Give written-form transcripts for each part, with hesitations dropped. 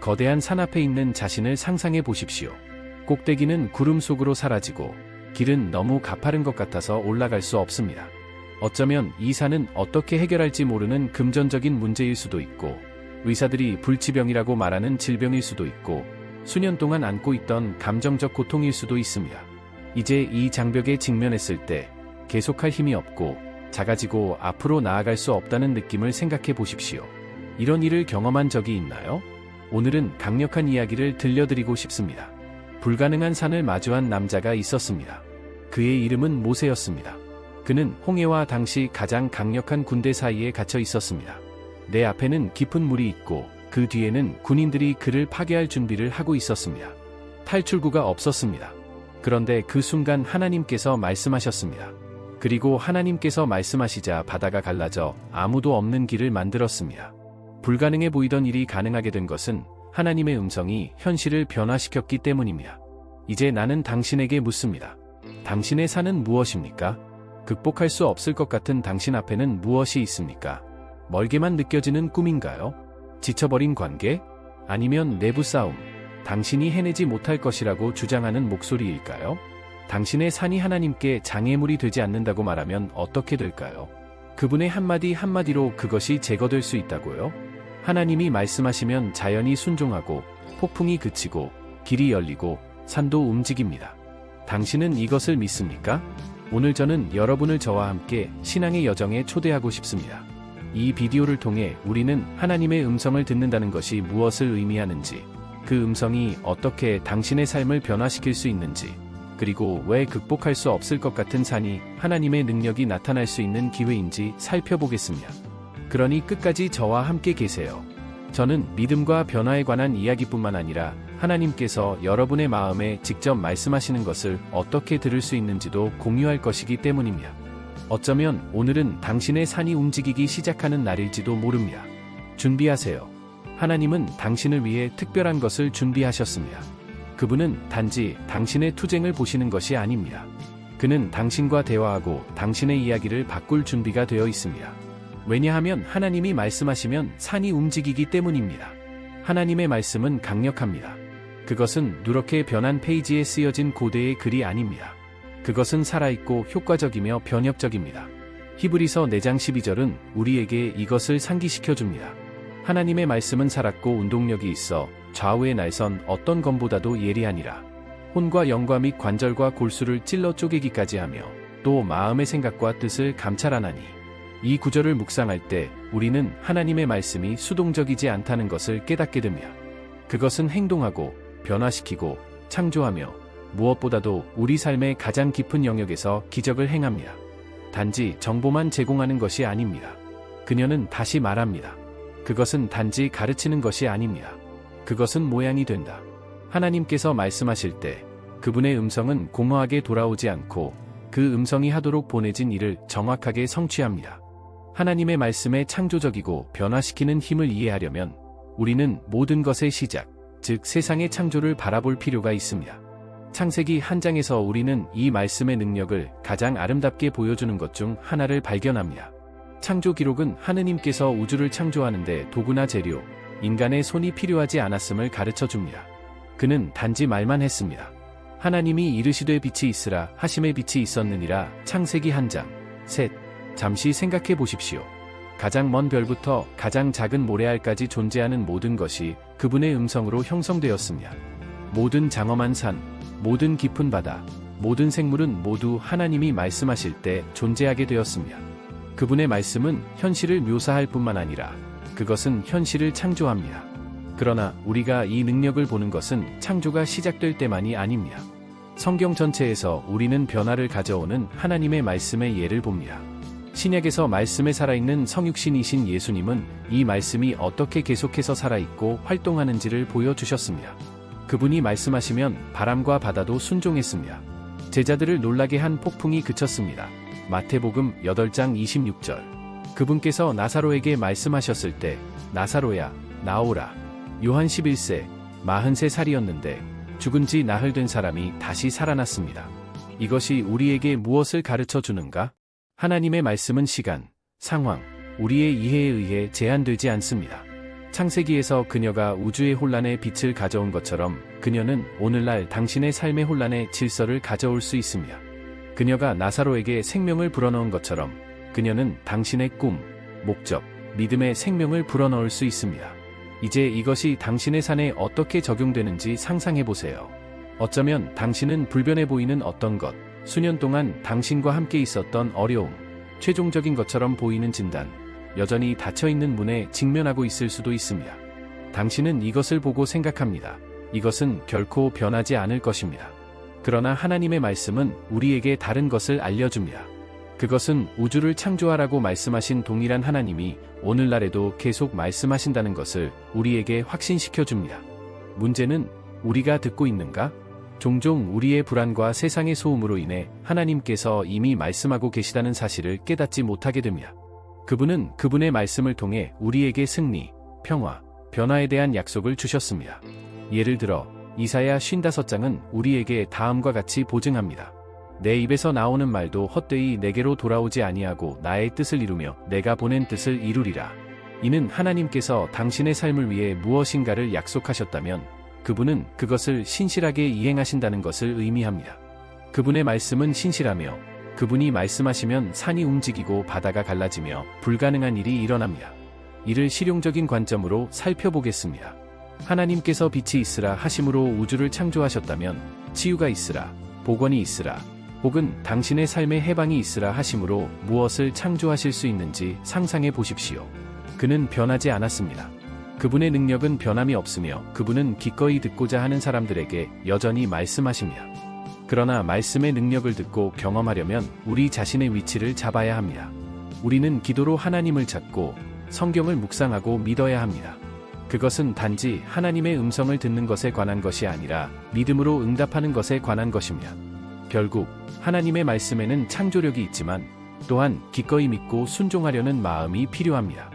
거대한 산 앞에 있는 자신을 상상해 보십시오. 꼭대기는 구름 속으로 사라지고 길은 너무 가파른 것 같아서 올라갈 수 없습니다. 어쩌면 이 산은 어떻게 해결할지 모르는 금전적인 문제일 수도 있고, 의사들이 불치병이라고 말하는 질병일 수도 있고, 수년 동안 안고 있던 감정적 고통일 수도 있습니다. 이제 이 장벽에 직면했을 때 계속할 힘이 없고 작아지고 앞으로 나아갈 수 없다는 느낌을 생각해 보십시오. 이런 일을 경험한 적이 있나요? 오늘은 강력한 이야기를 들려드리고 싶습니다. 불가능한 산을 마주한 남자가 있었습니다. 그의 이름은 모세였습니다. 그는 홍해와 당시 가장 강력한 군대 사이에 갇혀 있었습니다. 내 앞에는 깊은 물이 있고 그 뒤에는 군인들이 그를 파괴할 준비를 하고 있었습니다. 탈출구가 없었습니다. 그런데 그 순간 하나님께서 말씀하셨습니다. 그리고 하나님께서 말씀하시자 바다가 갈라져 아무도 없는 길을 만들었습니다. 불가능해 보이던 일이 가능하게 된 것은 하나님의 음성이 현실을 변화시켰기 때문입니다. 이제 나는 당신에게 묻습니다. 당신의 산은 무엇입니까? 극복할 수 없을 것 같은 당신 앞에는 무엇이 있습니까? 멀게만 느껴지는 꿈인가요? 지쳐버린 관계? 아니면 내부 싸움? 당신이 해내지 못할 것이라고 주장하는 목소리일까요? 당신의 산이 하나님께 장애물이 되지 않는다고 말하면 어떻게 될까요? 그분의 한마디 한마디로 그것이 제거될 수 있다고요? 하나님이 말씀하시면 자연이 순종하고 폭풍이 그치고 길이 열리고 산도 움직입니다. 당신은 이것을 믿습니까? 오늘 저는 여러분을 저와 함께 신앙의 여정에 초대하고 싶습니다. 이 비디오를 통해 우리는 하나님의 음성을 듣는다는 것이 무엇을 의미하는지, 그 음성이 어떻게 당신의 삶을 변화시킬 수 있는지, 그리고 왜 극복할 수 없을 것 같은 산이 하나님의 능력이 나타날 수 있는 기회인지 살펴보겠습니다. 그러니 끝까지 저와 함께 계세요. 저는 믿음과 변화에 관한 이야기뿐만 아니라 하나님께서 여러분의 마음에 직접 말씀하시는 것을 어떻게 들을 수 있는지도 공유할 것이기 때문입니다. 어쩌면 오늘은 당신의 산이 움직이기 시작하는 날일지도 모릅니다. 준비하세요. 하나님은 당신을 위해 특별한 것을 준비하셨습니다. 그분은 단지 당신의 투쟁을 보시는 것이 아닙니다. 그는 당신과 대화하고 당신의 이야기를 바꿀 준비가 되어 있습니다. 왜냐하면 하나님이 말씀하시면 산이 움직이기 때문입니다. 하나님의 말씀은 강력합니다. 그것은 누렇게 변한 페이지에 쓰여진 고대의 글이 아닙니다. 그것은 살아있고 효과적이며 변혁적입니다. 히브리서 4장 12절은 우리에게 이것을 상기시켜줍니다. 하나님의 말씀은 살았고 운동력이 있어 좌우의 날선 어떤 검보다도 예리하니라. 혼과 영과 및 관절과 골수를 찔러 쪼개기까지 하며 또 마음의 생각과 뜻을 감찰하나니. 이 구절을 묵상할 때 우리는 하나님의 말씀이 수동적이지 않다는 것을 깨닫게 됩니다. 그것은 행동하고 변화시키고 창조하며 무엇보다도 우리 삶의 가장 깊은 영역에서 기적을 행합니다. 단지 정보만 제공하는 것이 아닙니다. 그녀는 다시 말합니다. 그것은 단지 가르치는 것이 아닙니다. 그것은 모양이 된다. 하나님께서 말씀하실 때 그분의 음성은 공허하게 돌아오지 않고 그 음성이 하도록 보내진 일을 정확하게 성취합니다. 하나님의 말씀에 창조적이고 변화시키는 힘을 이해하려면 우리는 모든 것의 시작, 즉 세상의 창조를 바라볼 필요가 있습니다. 창세기 1장에서 우리는 이 말씀의 능력을 가장 아름답게 보여주는 것 중 하나를 발견합니다. 창조 기록은 하느님께서 우주를 창조하는데 도구나 재료, 인간의 손이 필요하지 않았음을 가르쳐 줍니다. 그는 단지 말만 했습니다. 하나님이 이르시되 빛이 있으라 하심에 빛이 있었느니라. 창세기 1장. 셋. 잠시 생각해 보십시오. 가장 먼 별부터 가장 작은 모래알까지 존재하는 모든 것이 그분의 음성으로 형성되었습니다. 모든 장엄한 산, 모든 깊은 바다, 모든 생물은 모두 하나님이 말씀하실 때 존재하게 되었습니다. 그분의 말씀은 현실을 묘사할 뿐만 아니라 그것은 현실을 창조합니다. 그러나 우리가 이 능력을 보는 것은 창조가 시작될 때만이 아닙니다. 성경 전체에서 우리는 변화를 가져오는 하나님의 말씀의 예를 봅니다. 신약에서 말씀에 살아있는 성육신이신 예수님은 이 말씀이 어떻게 계속해서 살아있고 활동하는지를 보여주셨습니다. 그분이 말씀하시면 바람과 바다도 순종했습니다. 제자들을 놀라게 한 폭풍이 그쳤습니다. 마태복음 8장 26절. 그분께서 나사로에게 말씀하셨을 때 나사로야 나오라. 요한 11세 43살이었는데 죽은 지 나흘 된 사람이 다시 살아났습니다. 이것이 우리에게 무엇을 가르쳐 주는가? 하나님의 말씀은 시간, 상황, 우리의 이해에 의해 제한되지 않습니다. 창세기에서 그녀가 우주의 혼란에 빛을 가져온 것처럼 그녀는 오늘날 당신의 삶의 혼란에 질서를 가져올 수 있습니다. 그녀가 나사로에게 생명을 불어넣은 것처럼 그녀는 당신의 꿈, 목적, 믿음의 생명을 불어넣을 수 있습니다. 이제 이것이 당신의 삶에 어떻게 적용되는지 상상해 보세요. 어쩌면 당신은 불변해 보이는 어떤 것, 수년 동안 당신과 함께 있었던 어려움, 최종적인 것처럼 보이는 진단, 여전히 닫혀있는 문에 직면하고 있을 수도 있습니다. 당신은 이것을 보고 생각합니다. 이것은 결코 변하지 않을 것입니다. 그러나 하나님의 말씀은 우리에게 다른 것을 알려줍니다. 그것은 우주를 창조하라고 말씀하신 동일한 하나님이 오늘날에도 계속 말씀하신다는 것을 우리에게 확신시켜 줍니다. 문제는 우리가 듣고 있는가? 종종 우리의 불안과 세상의 소음으로 인해 하나님께서 이미 말씀하고 계시다는 사실을 깨닫지 못하게 됩니다. 그분은 그분의 말씀을 통해 우리에게 승리, 평화, 변화에 대한 약속을 주셨습니다. 예를 들어 이사야 55장은 우리에게 다음과 같이 보증합니다. 내 입에서 나오는 말도 헛되이 내게로 돌아오지 아니하고 나의 뜻을 이루며 내가 보낸 뜻을 이루리라. 이는 하나님께서 당신의 삶을 위해 무엇인가를 약속하셨다면 그분은 그것을 신실하게 이행하신다는 것을 의미합니다. 그분의 말씀은 신실하며 그분이 말씀하시면 산이 움직이고 바다가 갈라지며 불가능한 일이 일어납니다. 이를 실용적인 관점으로 살펴보겠습니다. 하나님께서 빛이 있으라 하심으로 우주를 창조하셨다면 치유가 있으라, 복원이 있으라, 혹은 당신의 삶의 해방이 있으라 하심으로 무엇을 창조하실 수 있는지 상상해 보십시오. 그는 변하지 않았습니다. 그분의 능력은 변함이 없으며 그분은 기꺼이 듣고자 하는 사람들에게 여전히 말씀하십니다. 그러나 말씀의 능력을 듣고 경험하려면 우리 자신의 위치를 잡아야 합니다. 우리는 기도로 하나님을 찾고 성경을 묵상하고 믿어야 합니다. 그것은 단지 하나님의 음성을 듣는 것에 관한 것이 아니라 믿음으로 응답하는 것에 관한 것입니다. 결국 하나님의 말씀에는 창조력이 있지만 또한 기꺼이 믿고 순종하려는 마음이 필요합니다.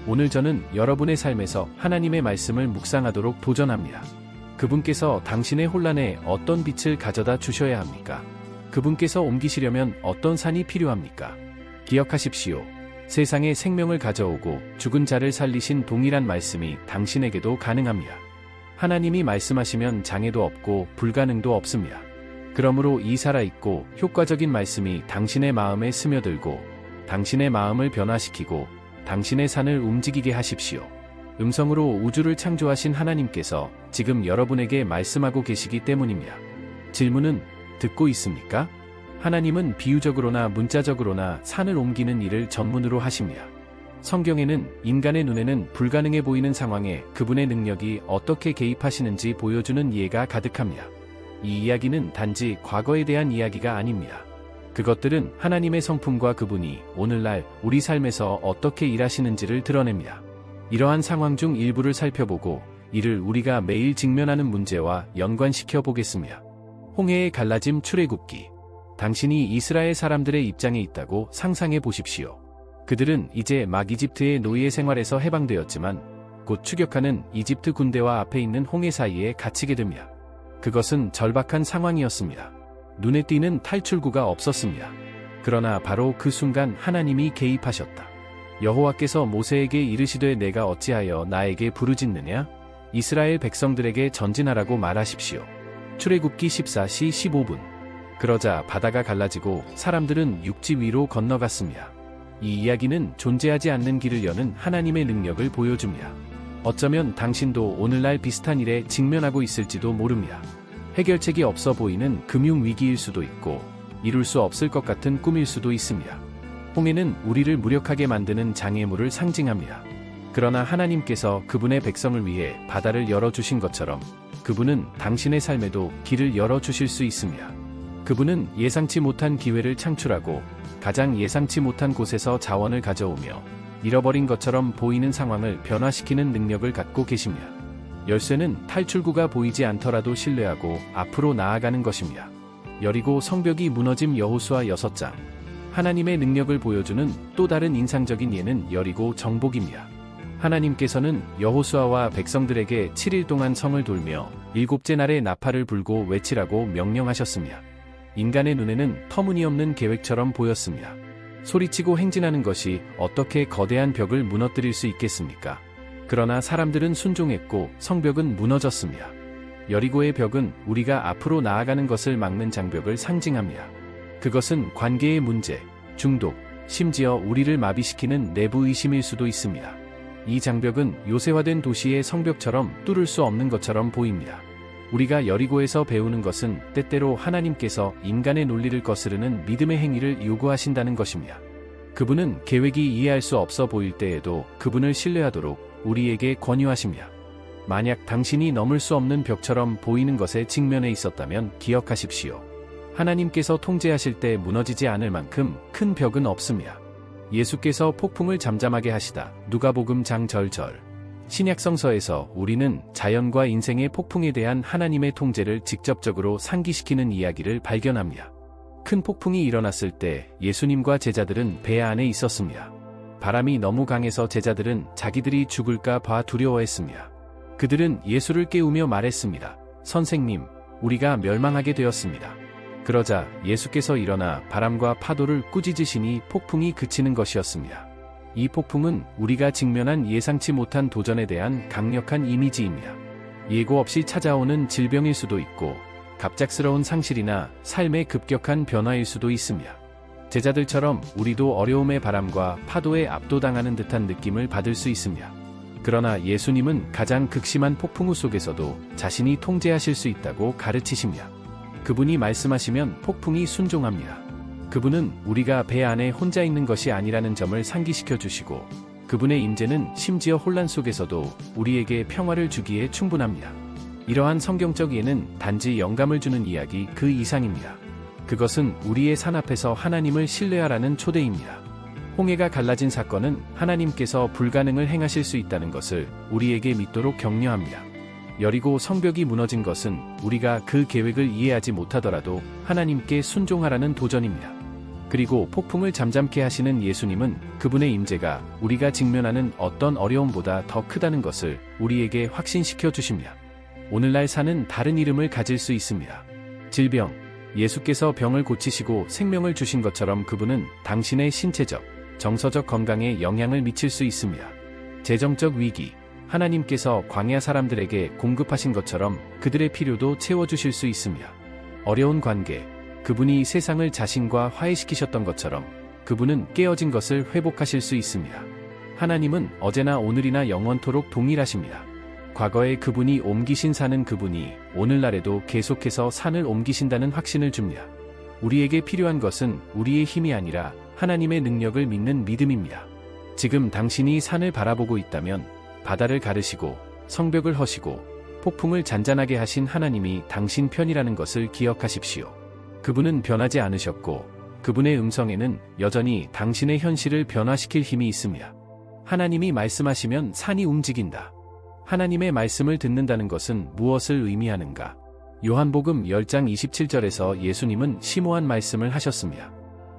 오늘 저는 여러분의 삶에서 하나님의 말씀을 묵상하도록 도전합니다. 그분께서 당신의 혼란에 어떤 빛을 가져다 주셔야 합니까? 그분께서 옮기시려면 어떤 산이 필요합니까? 기억하십시오. 세상에 생명을 가져오고 죽은 자를 살리신 동일한 말씀이 당신에게도 가능합니다. 하나님이 말씀하시면 장애도 없고 불가능도 없습니다. 그러므로 이 살아있고 효과적인 말씀이 당신의 마음에 스며들고 당신의 마음을 변화시키고 당신의 산을 움직이게 하십시오. 음성으로 우주를 창조하신 하나님께서 지금 여러분에게 말씀하고 계시기 때문입니다. 질문은 듣고 있습니까? 하나님은 비유적으로나 문자적으로나 산을 옮기는 일을 전문으로 하십니다. 성경에는 인간의 눈에는 불가능해 보이는 상황에 그분의 능력이 어떻게 개입하시는지 보여주는 예가 가득합니다. 이 이야기는 단지 과거에 대한 이야기가 아닙니다. 그것들은 하나님의 성품과 그분이 오늘날 우리 삶에서 어떻게 일하시는지를 드러냅니다. 이러한 상황 중 일부를 살펴보고 이를 우리가 매일 직면하는 문제와 연관시켜 보겠습니다. 홍해의 갈라짐 출애굽기. 당신이 이스라엘 사람들의 입장에 있다고 상상해 보십시오. 그들은 이제 막 이집트의 노예 생활에서 해방되었지만 곧 추격하는 이집트 군대와 앞에 있는 홍해 사이에 갇히게 됩니다. 그것은 절박한 상황이었습니다. 눈에 띄는 탈출구가 없었습니다. 그러나 바로 그 순간 하나님이 개입하셨다. 여호와께서 모세에게 이르시되 내가 어찌하여 나에게 부르짖느냐? 이스라엘 백성들에게 전진하라고 말하십시오. 출애굽기 14시 15분. 그러자 바다가 갈라지고 사람들은 육지 위로 건너갔습니다. 이 이야기는 존재하지 않는 길을 여는 하나님의 능력을 보여줍니다. 어쩌면 당신도 오늘날 비슷한 일에 직면하고 있을지도 모릅니다. 해결책이 없어 보이는 금융위기일 수도 있고 이룰 수 없을 것 같은 꿈일 수도 있습니다. 홍해는 우리를 무력하게 만드는 장애물을 상징합니다. 그러나 하나님께서 그분의 백성을 위해 바다를 열어주신 것처럼 그분은 당신의 삶에도 길을 열어주실 수 있습니다. 그분은 예상치 못한 기회를 창출하고 가장 예상치 못한 곳에서 자원을 가져오며 잃어버린 것처럼 보이는 상황을 변화시키는 능력을 갖고 계십니다. 열쇠는 탈출구가 보이지 않더라도 신뢰하고 앞으로 나아가는 것입니다. 여리고 성벽이 무너짐 여호수아 6장. 하나님의 능력을 보여주는 또 다른 인상적인 예는 여리고 정복입니다. 하나님께서는 여호수아와 백성들에게 7일 동안 성을 돌며 7째 날에 나팔을 불고 외치라고 명령하셨습니다. 인간의 눈에는 터무니없는 계획처럼 보였습니다. 소리치고 행진하는 것이 어떻게 거대한 벽을 무너뜨릴 수 있겠습니까? 그러나 사람들은 순종했고 성벽은 무너졌습니다. 여리고의 벽은 우리가 앞으로 나아가는 것을 막는 장벽을 상징합니다. 그것은 관계의 문제, 중독, 심지어 우리를 마비시키는 내부 의심일 수도 있습니다. 이 장벽은 요새화된 도시의 성벽처럼 뚫을 수 없는 것처럼 보입니다. 우리가 여리고에서 배우는 것은 때때로 하나님께서 인간의 논리를 거스르는 믿음의 행위를 요구하신다는 것입니다. 그분은 계획이 이해할 수 없어 보일 때에도 그분을 신뢰하도록 우리에게 권유하십니다. 만약 당신이 넘을 수 없는 벽처럼 보이는 것에 직면해 있었다면 기억하십시오. 하나님께서 통제하실 때 무너지지 않을 만큼 큰 벽은 없습니다. 예수께서 폭풍을 잠잠하게 하시다. 누가복음 장 절절. 신약성서에서 우리는 자연과 인생의 폭풍에 대한 하나님의 통제를 직접적으로 상기시키는 이야기를 발견합니다. 큰 폭풍이 일어났을 때 예수님과 제자들은 배 안에 있었습니다. 바람이 너무 강해서 제자들은 자기들이 죽을까 봐 두려워했습니다. 그들은 예수를 깨우며 말했습니다. 선생님, 우리가 멸망하게 되었습니다. 그러자 예수께서 일어나 바람과 파도를 꾸짖으시니 폭풍이 그치는 것이었습니다. 이 폭풍은 우리가 직면한 예상치 못한 도전에 대한 강력한 이미지입니다. 예고 없이 찾아오는 질병일 수도 있고 갑작스러운 상실이나 삶의 급격한 변화일 수도 있습니다. 제자들처럼 우리도 어려움의 바람과 파도에 압도당하는 듯한 느낌을 받을 수 있습니다. 그러나 예수님은 가장 극심한 폭풍우 속에서도 자신이 통제하실 수 있다고 가르치십니다. 그분이 말씀하시면 폭풍이 순종합니다. 그분은 우리가 배 안에 혼자 있는 것이 아니라는 점을 상기시켜 주시고 그분의 임재는 심지어 혼란 속에서도 우리에게 평화를 주기에 충분합니다. 이러한 성경적 예는 단지 영감을 주는 이야기 그 이상입니다. 그것은 우리의 산 앞에서 하나님을 신뢰하라는 초대입니다. 홍해가 갈라진 사건은 하나님께서 불가능을 행하실 수 있다는 것을 우리에게 믿도록 격려합니다. 여리고 성벽이 무너진 것은 우리가 그 계획을 이해하지 못하더라도 하나님께 순종하라는 도전입니다. 그리고 폭풍을 잠잠케 하시는 예수님은 그분의 임재가 우리가 직면하는 어떤 어려움보다 더 크다는 것을 우리에게 확신시켜 주십니다. 오늘날 산은 다른 이름을 가질 수 있습니다. 질병. 예수께서 병을 고치시고 생명을 주신 것처럼 그분은 당신의 신체적, 정서적 건강에 영향을 미칠 수 있습니다. 재정적 위기. 하나님께서 광야 사람들에게 공급하신 것처럼 그들의 필요도 채워주실 수 있습니다. 어려운 관계. 그분이 세상을 자신과 화해시키셨던 것처럼 그분은 깨어진 것을 회복하실 수 있습니다. 하나님은 어제나 오늘이나 영원토록 동일하십니다. 과거에 그분이 옮기신 산은 그분이 오늘날에도 계속해서 산을 옮기신다는 확신을 줍니다. 우리에게 필요한 것은 우리의 힘이 아니라 하나님의 능력을 믿는 믿음입니다. 지금 당신이 산을 바라보고 있다면 바다를 가르시고 성벽을 허시고 폭풍을 잔잔하게 하신 하나님이 당신 편이라는 것을 기억하십시오. 그분은 변하지 않으셨고 그분의 음성에는 여전히 당신의 현실을 변화시킬 힘이 있습니다. 하나님이 말씀하시면 산이 움직인다. 하나님의 말씀을 듣는다는 것은 무엇을 의미하는가? 요한복음 10장 27절에서 예수님은 심오한 말씀을 하셨습니다.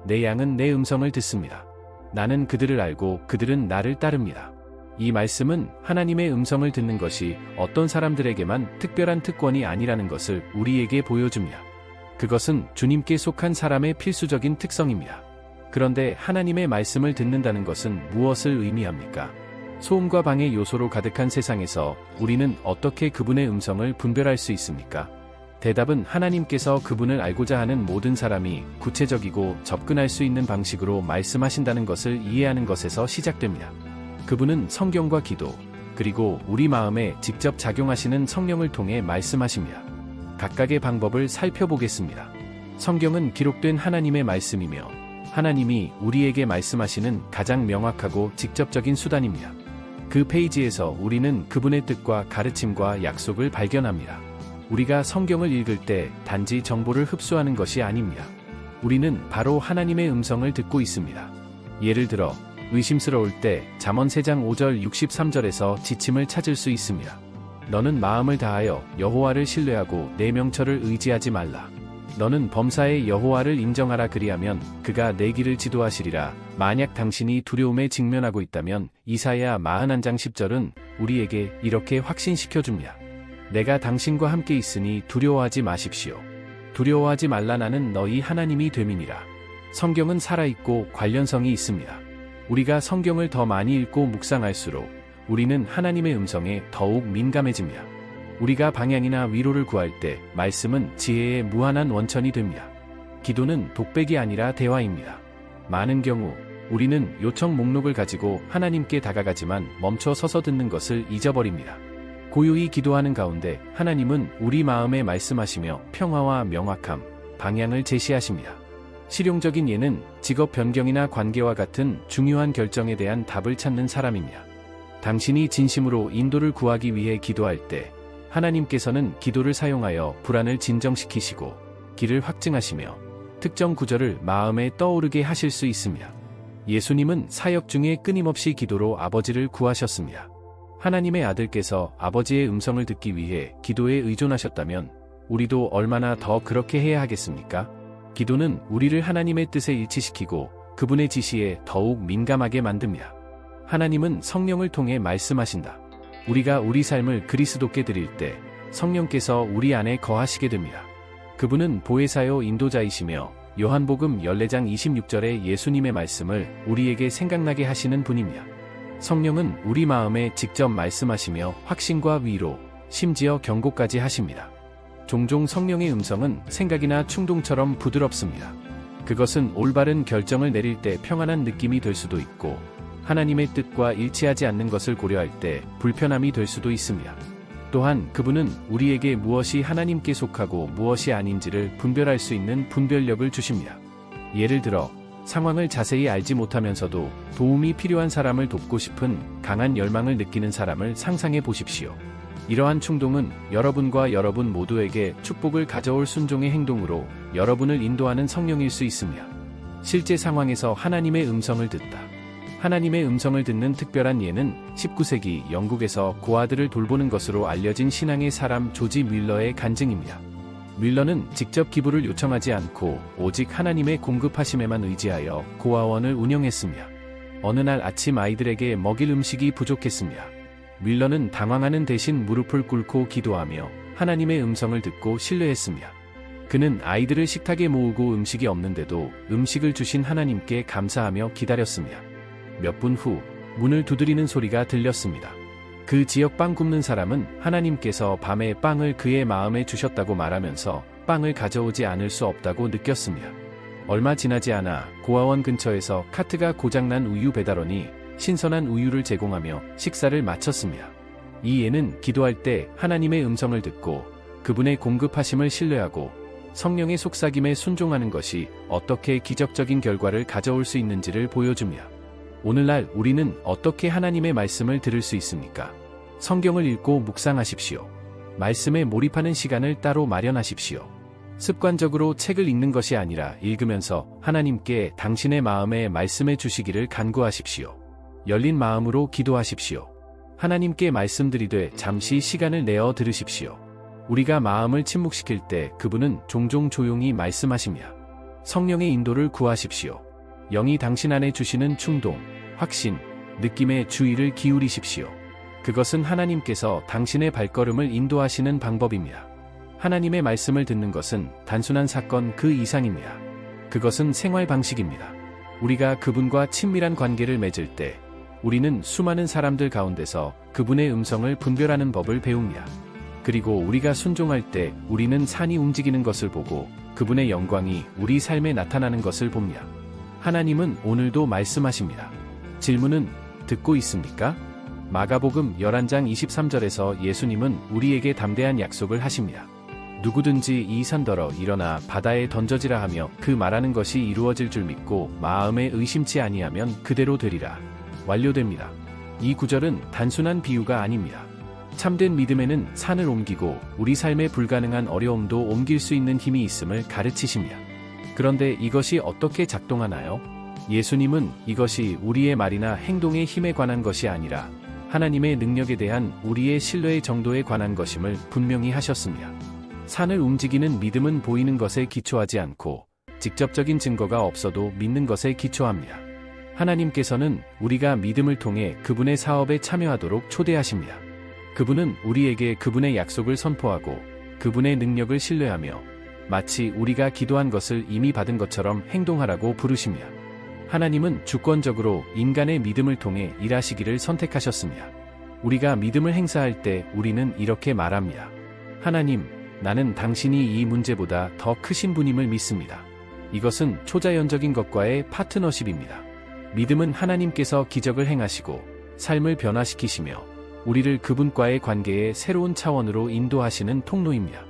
내 양은 내 음성을 듣습니다. 나는 그들을 알고 그들은 나를 따릅니다. 이 말씀은 하나님의 음성을 듣는 것이 어떤 사람들에게만 특별한 특권이 아니라는 것을 우리에게 보여줍니다. 그것은 주님께 속한 사람의 필수적인 특성입니다. 그런데 하나님의 말씀을 듣는다는 것은 무엇을 의미합니까? 소음과 방해 요소로 가득한 세상에서 우리는 어떻게 그분의 음성을 분별할 수 있습니까? 대답은 하나님께서 그분을 알고자 하는 모든 사람이 구체적이고 접근할 수 있는 방식으로 말씀하신다는 것을 이해하는 것에서 시작됩니다. 그분은 성경과 기도, 그리고 우리 마음에 직접 작용하시는 성령을 통해 말씀하십니다. 각각의 방법을 살펴보겠습니다. 성경은 기록된 하나님의 말씀이며 하나님이 우리에게 말씀하시는 가장 명확하고 직접적인 수단입니다. 그 페이지에서 우리는 그분의 뜻과 가르침과 약속을 발견합니다. 우리가 성경을 읽을 때 단지 정보를 흡수하는 것이 아닙니다. 우리는 바로 하나님의 음성을 듣고 있습니다. 예를 들어 의심스러울 때 잠언 3장 5절 63절에서 지침을 찾을 수 있습니다. 너는 마음을 다하여 여호와를 신뢰하고 내 명철을 의지하지 말라. 너는 범사의 여호와를 인정하라. 그리하면 그가 내 길을 지도하시리라. 만약 당신이 두려움에 직면하고 있다면 이사야 41장 10절은 우리에게 이렇게 확신시켜 줍니다. 내가 당신과 함께 있으니 두려워하지 마십시오. 두려워하지 말라. 나는 너희 하나님이 됨이니라. 성경은 살아있고 관련성이 있습니다. 우리가 성경을 더 많이 읽고 묵상할수록 우리는 하나님의 음성에 더욱 민감해집니다. 우리가 방향이나 위로를 구할 때 말씀은 지혜의 무한한 원천이 됩니다. 기도는 독백이 아니라 대화입니다. 많은 경우 우리는 요청 목록을 가지고 하나님께 다가가지만 멈춰 서서 듣는 것을 잊어버립니다. 고요히 기도하는 가운데 하나님은 우리 마음에 말씀하시며 평화와 명확함, 방향을 제시하십니다. 실용적인 예는 직업 변경이나 관계와 같은 중요한 결정에 대한 답을 찾는 사람입니다. 당신이 진심으로 인도를 구하기 위해 기도할 때 하나님께서는 기도를 사용하여 불안을 진정시키시고 길을 확증하시며 특정 구절을 마음에 떠오르게 하실 수 있습니다. 예수님은 사역 중에 끊임없이 기도로 아버지를 구하셨습니다. 하나님의 아들께서 아버지의 음성을 듣기 위해 기도에 의존하셨다면 우리도 얼마나 더 그렇게 해야 하겠습니까? 기도는 우리를 하나님의 뜻에 일치시키고 그분의 지시에 더욱 민감하게 만듭니다. 하나님은 성령을 통해 말씀하신다. 우리가 우리 삶을 그리스도께 드릴 때 성령께서 우리 안에 거하시게 됩니다. 그분은 보혜사요 인도자이시며 요한복음 14장 26절의 예수님의 말씀을 우리에게 생각나게 하시는 분입니다. 성령은 우리 마음에 직접 말씀하시며 확신과 위로, 심지어 경고까지 하십니다. 종종 성령의 음성은 생각이나 충동처럼 부드럽습니다. 그것은 올바른 결정을 내릴 때 평안한 느낌이 될 수도 있고 하나님의 뜻과 일치하지 않는 것을 고려할 때 불편함이 될 수도 있습니다. 또한 그분은 우리에게 무엇이 하나님께 속하고 무엇이 아닌지를 분별할 수 있는 분별력을 주십니다. 예를 들어 상황을 자세히 알지 못하면서도 도움이 필요한 사람을 돕고 싶은 강한 열망을 느끼는 사람을 상상해 보십시오. 이러한 충동은 여러분과 여러분 모두에게 축복을 가져올 순종의 행동으로 여러분을 인도하는 성령일 수 있습니다. 실제 상황에서 하나님의 음성을 듣다. 하나님의 음성을 듣는 특별한 예는 19세기 영국에서 고아들을 돌보는 것으로 알려진 신앙의 사람 조지 뮬러의 간증입니다. 뮬러는 직접 기부를 요청하지 않고 오직 하나님의 공급하심에만 의지하여 고아원을 운영했습니다. 어느 날 아침 아이들에게 먹일 음식이 부족했습니다. 뮬러는 당황하는 대신 무릎을 꿇고 기도하며 하나님의 음성을 듣고 신뢰했습니다. 그는 아이들을 식탁에 모으고 음식이 없는데도 음식을 주신 하나님께 감사하며 기다렸습니다. 몇 분 후 문을 두드리는 소리가 들렸습니다. 그 지역 빵 굽는 사람은 하나님께서 밤에 빵을 그의 마음에 주셨다고 말하면서 빵을 가져오지 않을 수 없다고 느꼈습니다. 얼마 지나지 않아 고아원 근처에서 카트가 고장난 우유 배달원이 신선한 우유를 제공하며 식사를 마쳤습니다. 이 예는 기도할 때 하나님의 음성을 듣고 그분의 공급하심을 신뢰하고 성령의 속삭임에 순종하는 것이 어떻게 기적적인 결과를 가져올 수 있는지를 보여줍니다. 오늘날 우리는 어떻게 하나님의 말씀을 들을 수 있습니까? 성경을 읽고 묵상하십시오. 말씀에 몰입하는 시간을 따로 마련하십시오. 습관적으로 책을 읽는 것이 아니라 읽으면서 하나님께 당신의 마음에 말씀해 주시기를 간구하십시오. 열린 마음으로 기도하십시오. 하나님께 말씀드리되 잠시 시간을 내어 들으십시오. 우리가 마음을 침묵시킬 때 그분은 종종 조용히 말씀하십니다. 성령의 인도를 구하십시오. 영이 당신 안에 주시는 충동, 확신, 느낌에 주의를 기울이십시오. 그것은 하나님께서 당신의 발걸음을 인도하시는 방법입니다. 하나님의 말씀을 듣는 것은 단순한 사건 그 이상입니다. 그것은 생활 방식입니다. 우리가 그분과 친밀한 관계를 맺을 때 우리는 수많은 사람들 가운데서 그분의 음성을 분별하는 법을 배웁니다. 그리고 우리가 순종할 때 우리는 산이 움직이는 것을 보고 그분의 영광이 우리 삶에 나타나는 것을 봅니다. 하나님은 오늘도 말씀하십니다. 질문은 듣고 있습니까? 마가복음 11장 23절에서 예수님은 우리에게 담대한 약속을 하십니다. 누구든지 이 산더러 일어나 바다에 던져지라 하며 그 말하는 것이 이루어질 줄 믿고 마음에 의심치 아니하면 그대로 되리라. 완료됩니다. 이 구절은 단순한 비유가 아닙니다. 참된 믿음에는 산을 옮기고 우리 삶에 불가능한 어려움도 옮길 수 있는 힘이 있음을 가르치십니다. 그런데 이것이 어떻게 작동하나요? 예수님은 이것이 우리의 말이나 행동의 힘에 관한 것이 아니라 하나님의 능력에 대한 우리의 신뢰의 정도에 관한 것임을 분명히 하셨습니다. 산을 움직이는 믿음은 보이는 것에 기초하지 않고 직접적인 증거가 없어도 믿는 것에 기초합니다. 하나님께서는 우리가 믿음을 통해 그분의 사업에 참여하도록 초대하십니다. 그분은 우리에게 그분의 약속을 선포하고 그분의 능력을 신뢰하며 마치 우리가 기도한 것을 이미 받은 것처럼 행동하라고 부르십니다. 하나님은 주권적으로 인간의 믿음을 통해 일하시기를 선택하셨습니다. 우리가 믿음을 행사할 때 우리는 이렇게 말합니다. 하나님, 나는 당신이 이 문제보다 더 크신 분임을 믿습니다. 이것은 초자연적인 것과의 파트너십입니다. 믿음은 하나님께서 기적을 행하시고 삶을 변화시키시며 우리를 그분과의 관계의 새로운 차원으로 인도하시는 통로입니다.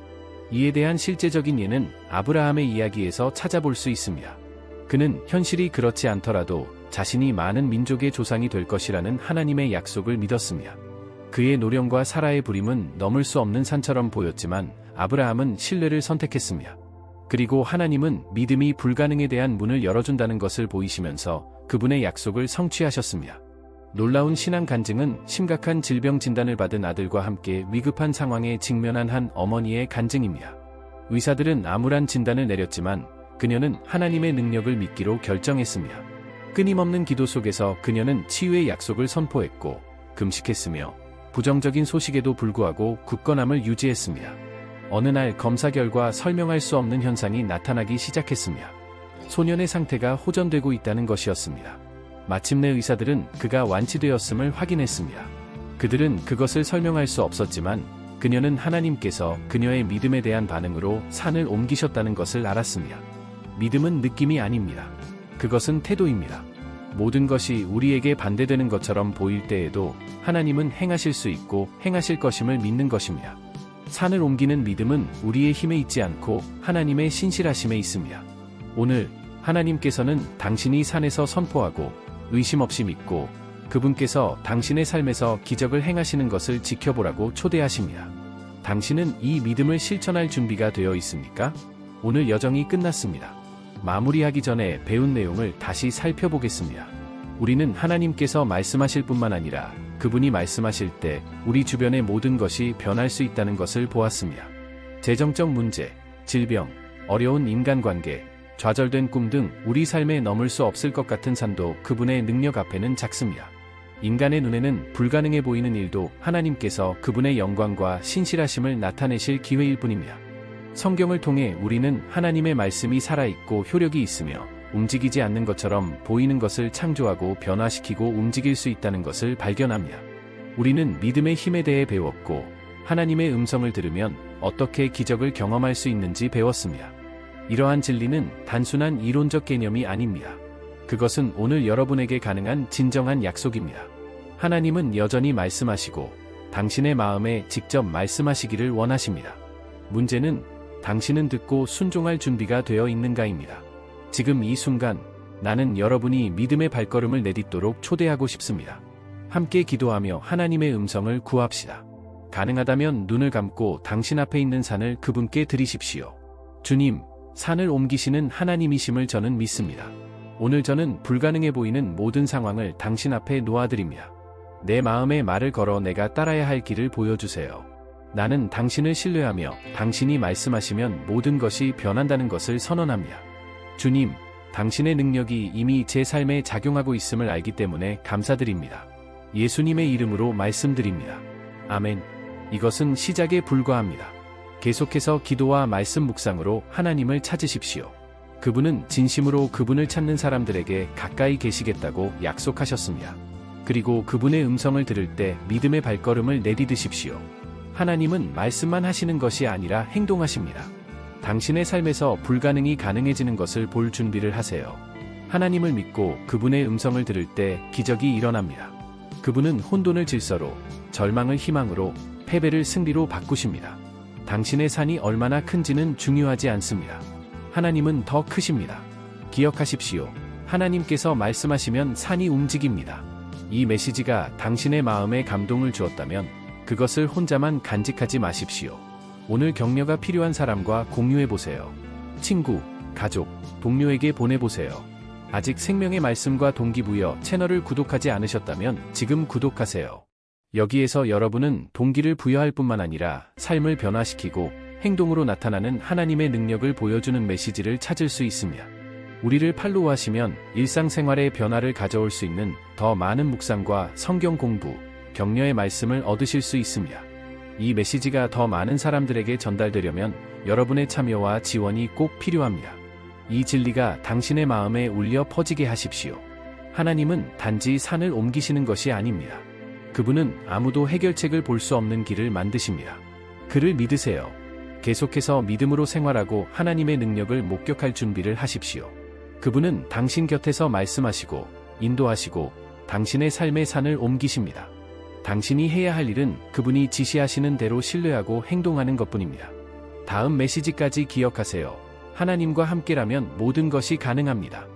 이에 대한 실제적인 예는 아브라함의 이야기에서 찾아볼 수 있습니다. 그는 현실이 그렇지 않더라도 자신이 많은 민족의 조상이 될 것이라는 하나님의 약속을 믿었습니다. 그의 노령과 사라의 부림은 넘을 수 없는 산처럼 보였지만 아브라함은 신뢰를 선택했습니다. 그리고 하나님은 믿음이 불가능에 대한 문을 열어준다는 것을 보이시면서 그분의 약속을 성취하셨습니다. 놀라운 신앙 간증은 심각한 질병 진단을 받은 아들과 함께 위급한 상황에 직면한 한 어머니의 간증입니다. 의사들은 암울한 진단을 내렸지만 그녀는 하나님의 능력을 믿기로 결정했습니다. 끊임없는 기도 속에서 그녀는 치유의 약속을 선포했고 금식했으며 부정적인 소식에도 불구하고 굳건함을 유지했습니다. 어느 날 검사 결과 설명할 수 없는 현상이 나타나기 시작했습니다. 소년의 상태가 호전되고 있다는 것이었습니다. 마침내 의사들은 그가 완치되었음을 확인했습니다. 그들은 그것을 설명할 수 없었지만 그녀는 하나님께서 그녀의 믿음에 대한 반응으로 산을 옮기셨다는 것을 알았습니다. 믿음은 느낌이 아닙니다. 그것은 태도입니다. 모든 것이 우리에게 반대되는 것처럼 보일 때에도 하나님은 행하실 수 있고 행하실 것임을 믿는 것입니다. 산을 옮기는 믿음은 우리의 힘에 있지 않고 하나님의 신실하심에 있습니다. 오늘 하나님께서는 당신이 산에서 선포하고 의심 없이 믿고 그분께서 당신의 삶에서 기적을 행하시는 것을 지켜보라고 초대하십니다. 당신은 이 믿음을 실천할 준비가 되어 있습니까? 오늘 여정이 끝났습니다. 마무리하기 전에 배운 내용을 다시 살펴보겠습니다. 우리는 하나님께서 말씀하실 뿐만 아니라 그분이 말씀하실 때 우리 주변의 모든 것이 변할 수 있다는 것을 보았습니다. 재정적 문제, 질병, 어려운 인간관계, 좌절된 꿈 등 우리 삶에 넘을 수 없을 것 같은 산도 그분의 능력 앞에는 작습니다. 인간의 눈에는 불가능해 보이는 일도 하나님께서 그분의 영광과 신실하심을 나타내실 기회일 뿐입니다. 성경을 통해 우리는 하나님의 말씀이 살아있고 효력이 있으며 움직이지 않는 것처럼 보이는 것을 창조하고 변화시키고 움직일 수 있다는 것을 발견합니다. 우리는 믿음의 힘에 대해 배웠고 하나님의 음성을 들으면 어떻게 기적을 경험할 수 있는지 배웠습니다. 이러한 진리는 단순한 이론적 개념이 아닙니다. 그것은 오늘 여러분에게 가능한 진정한 약속입니다. 하나님은 여전히 말씀하시고 당신의 마음에 직접 말씀하시기를 원하십니다. 문제는 당신은 듣고 순종할 준비가 되어 있는가입니다. 지금 이 순간 나는 여러분이 믿음의 발걸음을 내딛도록 초대하고 싶습니다. 함께 기도하며 하나님의 음성을 구합시다. 가능하다면 눈을 감고 당신 앞에 있는 산을 그분께 드리십시오. 주님, 산을 옮기시는 하나님이심을 저는 믿습니다. 오늘 저는 불가능해 보이는 모든 상황을 당신 앞에 놓아드립니다. 내 마음의 말을 걸어 내가 따라야 할 길을 보여주세요. 나는 당신을 신뢰하며 당신이 말씀하시면 모든 것이 변한다는 것을 선언합니다. 주님, 당신의 능력이 이미 제 삶에 작용하고 있음을 알기 때문에 감사드립니다. 예수님의 이름으로 말씀드립니다. 아멘. 이것은 시작에 불과합니다. 계속해서 기도와 말씀 묵상으로 하나님을 찾으십시오. 그분은 진심으로 그분을 찾는 사람들에게 가까이 계시겠다고 약속하셨습니다. 그리고 그분의 음성을 들을 때 믿음의 발걸음을 내디디십시오. 하나님은 말씀만 하시는 것이 아니라 행동하십니다. 당신의 삶에서 불가능이 가능해지는 것을 볼 준비를 하세요. 하나님을 믿고 그분의 음성을 들을 때 기적이 일어납니다. 그분은 혼돈을 질서로, 절망을 희망으로, 패배를 승리로 바꾸십니다. 당신의 산이 얼마나 큰지는 중요하지 않습니다. 하나님은 더 크십니다. 기억하십시오. 하나님께서 말씀하시면 산이 움직입니다. 이 메시지가 당신의 마음에 감동을 주었다면 그것을 혼자만 간직하지 마십시오. 오늘 격려가 필요한 사람과 공유해보세요. 친구, 가족, 동료에게 보내보세요. 아직 생명의 말씀과 동기부여 채널을 구독하지 않으셨다면 지금 구독하세요. 여기에서 여러분은 동기를 부여할 뿐만 아니라 삶을 변화시키고 행동으로 나타나는 하나님의 능력을 보여주는 메시지를 찾을 수 있습니다. 우리를 팔로우하시면 일상생활에 변화를 가져올 수 있는 더 많은 묵상과 성경 공부, 격려의 말씀을 얻으실 수 있습니다. 이 메시지가 더 많은 사람들에게 전달되려면 여러분의 참여와 지원이 꼭 필요합니다. 이 진리가 당신의 마음에 울려 퍼지게 하십시오. 하나님은 단지 산을 옮기시는 것이 아닙니다. 그분은 아무도 해결책을 볼 수 없는 길을 만드십니다. 그를 믿으세요. 계속해서 믿음으로 생활하고 하나님의 능력을 목격할 준비를 하십시오. 그분은 당신 곁에서 말씀하시고 인도하시고 당신의 삶의 산을 옮기십니다. 당신이 해야 할 일은 그분이 지시하시는 대로 신뢰하고 행동하는 것뿐입니다. 다음 메시지까지 기억하세요. 하나님과 함께라면 모든 것이 가능합니다.